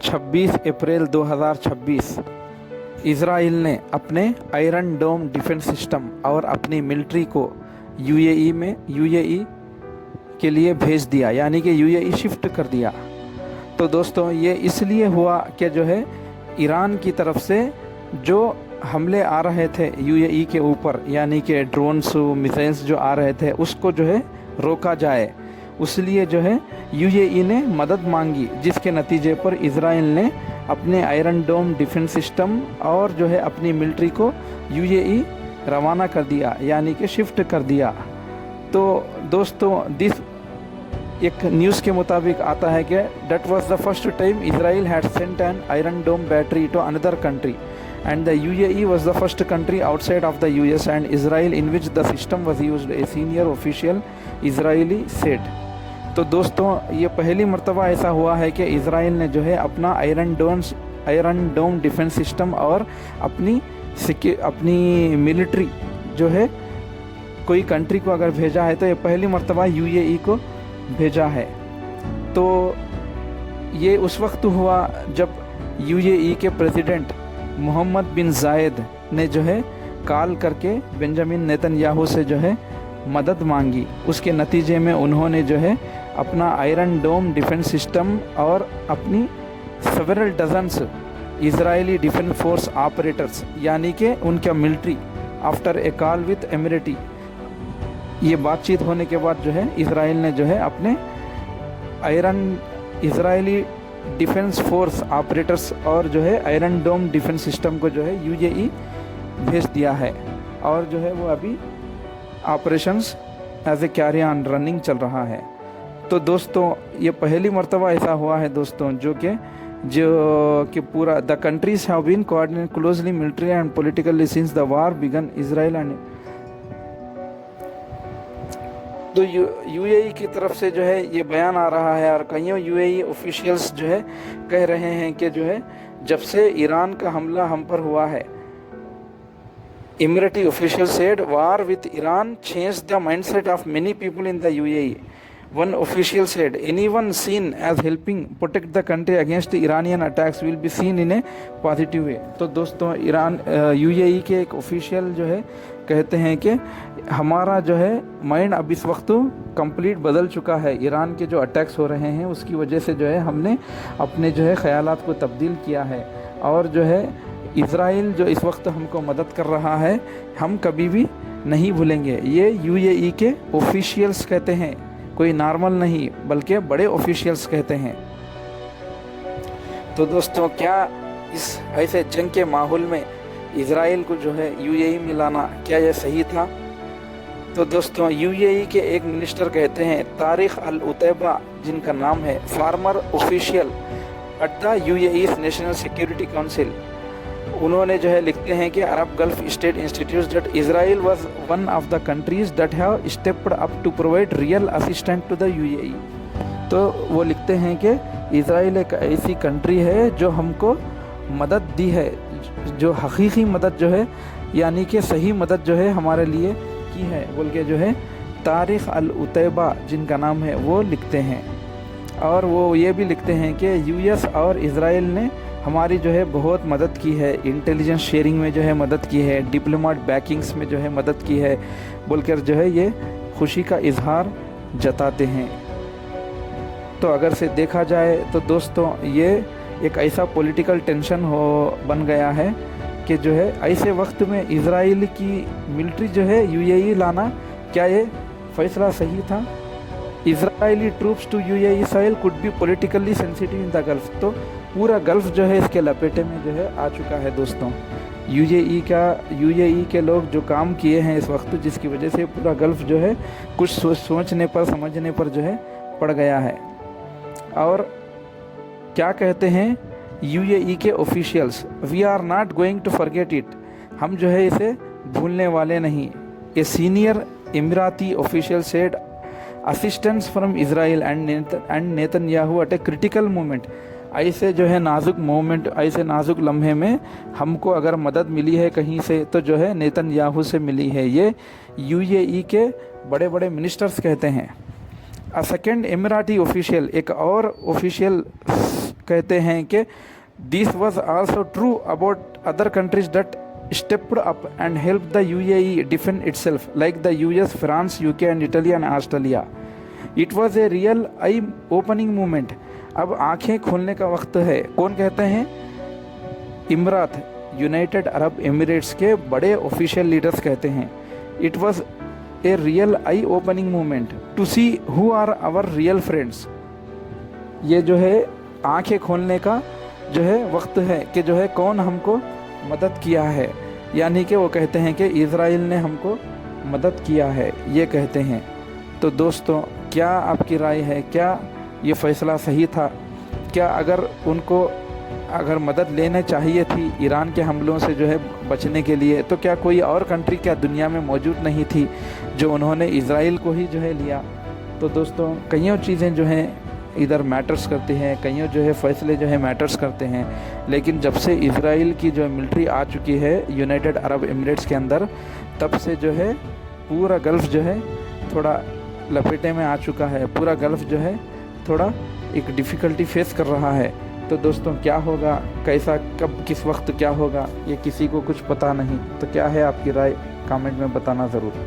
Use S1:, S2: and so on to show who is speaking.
S1: 26 अप्रैल 2026 Israel ने अपने iron डोम defence system और अपनी मिलिट्री को यूएई के लिए भेज दिया, यानी कि यूएई शिफ्ट कर दिया। तो दोस्तों ये इसलिए हुआ कि जो है ईरान की तरफ से जो हमले आ रहे थे यूएई के ऊपर, यानी कि ड्रोन्स मिसाइल्स जो आ रहे थे उसको जो है रोका जाए, उसलिए जो है यूएई ने मदद मांगी, जिसके नतीजे पर इज़राइल ने अपने आयरन डोम डिफेंस सिस्टम और जो है अपनी मिलिट्री को यूएई रवाना कर दिया, यानी कि शिफ्ट कर दिया। तो दोस्तों एक न्यूज़ के मुताबिक आता है कि that was the first time Israel had sent an Iron Dome battery to another country and the UAE was the first country outside of the US and Israel in which the system was used, a senior official Israeli said। तो दोस्तों ये पहली मर्तबा ऐसा हुआ है कि Israel ने जो है अपना आयरन डोम डिफेंस सिस्टम और अपनी मिलिट्री जो है कोई कंट्री को अगर भेजा है तो ये पहली मर्तबा यूएई को भेजा है। तो ये उस वक्त हुआ जब यूएई के प्रेसिडेंट मोहम्मद बिन जायद ने जो है कॉल करके बेंजामिन नेतन्याहू से जो है मदद मांगी। उसके नतीजे में उन्होंने जो है अपना आयरन डोम डिफेंस सिस्टम और अपनी several dozens Israeli defence force operators, यानी कि उनका military, after a call with Emirati, ये बातचीत होने के बाद जो है इज़राइल ने जो है अपने इजरायली डिफेंस फोर्स ऑपरेटर्स और जो है आयरन डोम डिफेंस सिस्टम को जो है यूएई भेज दिया है, और जो है वो अभी operations as a carry on running चल रहा है। तो दोस्तों ये पहली मर्तबा ऐसा हुआ है दोस्तों जो कि पूरा the countries have been coordinate closely military and politically since the war began Israel and. तो यूएई की तरफ से जो है ये बयान आ रहा है और कईयों यूएई ऑफिशियल्स जो है कह रहे हैं कि जो है जब से ईरान का हमला हम पर हुआ है, Emirati official said war with Iran change the mindset of many people in the UAE. One official said anyone seen as helping protect the country against Iranian attacks will be seen in a positive way. तो दोस्तों UAE के एक official जो है कहते हैं कि हमारा जो है माइंड अब इस वक्त कंप्लीट बदल चुका है, ईरान के जो अटैक्स हो रहे हैं उसकी वजह से जो है हमने अपने जो है ख्यालात को तब्दील किया है, और जो है इज़राइल जो इस वक्त हमको मदद कर रहा है हम कभी भी नहीं भूलेंगे। ये यूएई के ऑफिशियल्स कहते हैं, कोई नॉर्मल नहीं बल्कि बड़े ऑफिशियल्स कहते हैं। तो दोस्तों क्या इस ऐसे जंग के माहौल में इज़राइल को जो है यूएई मिलाना क्या यह सही था? तो दोस्तों यूएई के एक मिनिस्टर कहते हैं, तारिक अल उतैबा जिनका नाम है, former official at the UAE National Security Council, उन्होंने जो है लिखते हैं कि Arab Gulf State Institute that Israel was one of the countries that have stepped up to provide real assistant to the UAE. तो वो लिखते हैं कि इज़राइल एक ऐसी कंट्री है जो हमको मदद दी है, जो हकीकी मदद जो है यानी कि सही मदद जो है हमारे लिए की है, बोल के जो है तारिक अल उतैबा जिनका नाम है वो लिखते हैं। और वो ये भी लिखते हैं कि यूएस और इज़राइल ने हमारी जो है बहुत मदद की है, इंटेलिजेंस शेयरिंग में जो है मदद की है, डिप्लोमेट बैकिंग्स में जो है मदद की है, बोलकर जो है ये खुशी का इजहार जताते हैं। तो अगर से देखा जाए तो दोस्तों ये एक ऐसा पॉलिटिकल टेंशन बन गया है कि जो है ऐसे वक्त में इज़राइल की मिलिट्री जो है यूएई लाना, क्या ये फैसला सही था? Israeli troops to UAE soil could be politically sensitive in the Gulf. तो पूरा गल्फ जो है इसके लपेटे में जो है आ चुका है दोस्तों। यूएई के लोग जो काम किए हैं इस वक्त, जिसकी वजह से पूरा गल्फ जो है कुछ सोचने पर समझने पर जो है पड़ गया है। और क्या कहते हैं यूएई के officials, we are not going to forget it, हम जो है इसे भूलने वाले नहीं। A senior Emirati official said assistance from Israel and Netanyahu at a critical moment. ऐसे जो है नाजुक मोमेंट, ऐसे नाजुक लम्हे में हमको अगर मदद मिली है कहीं से तो जो है नेतन्याहू से मिली है, ये यूएई के बड़े बड़े मिनिस्टर्स कहते हैं। अ सेकेंड इमराती ऑफिशियल, एक और ऑफिशियल कहते हैं कि this was also true about other countries that stepped up and helped the UAE defend itself, like the US, France, UK and Italy and Australia. It was a real eye-opening moment. अब आंखें खोलने का वक्त है। कौन कहते हैं? Imarat, United Arab Emirates के बड़े ऑफिशियल लीडर्स कहते हैं। It was a real eye opening moment to see who are our real friends. ये जो है आंखें खोलने का जो है वक्त है कि जो है कौन हमको मदद किया है, यानी कि वो कहते हैं कि इज़राइल ने हमको मदद किया है, ये कहते हैं। तो दोस्तों, क्या आपकी राय है? क्या ये फ़ैसला सही था? क्या अगर उनको अगर मदद लेने चाहिए थी ईरान के हमलों से जो है बचने के लिए, तो क्या कोई और कंट्री क्या दुनिया में मौजूद नहीं थी जो उन्होंने इज़राइल को ही जो है लिया? तो दोस्तों, कईयों चीज़ें जो हैं इधर मैटर्स करती हैं, कईयों जो है फ़ैसले जो है मैटर्स करते हैं। लेकिन जब से इज़राइल की जो मिलिट्री आ चुकी है यूनाइटेड अरब एमिरेट्स के अंदर, तब से जो है पूरा गल्फ़ जो है थोड़ा लपेटे में आ चुका है। पूरा गल्फ़ जो है थोड़ा एक डिफ़िकल्टी फेस कर रहा है। तो दोस्तों, क्या होगा, कैसा, कब, किस वक्त क्या होगा, ये किसी को कुछ पता नहीं। तो क्या है आपकी राय? कमेंट में बताना ज़रूर।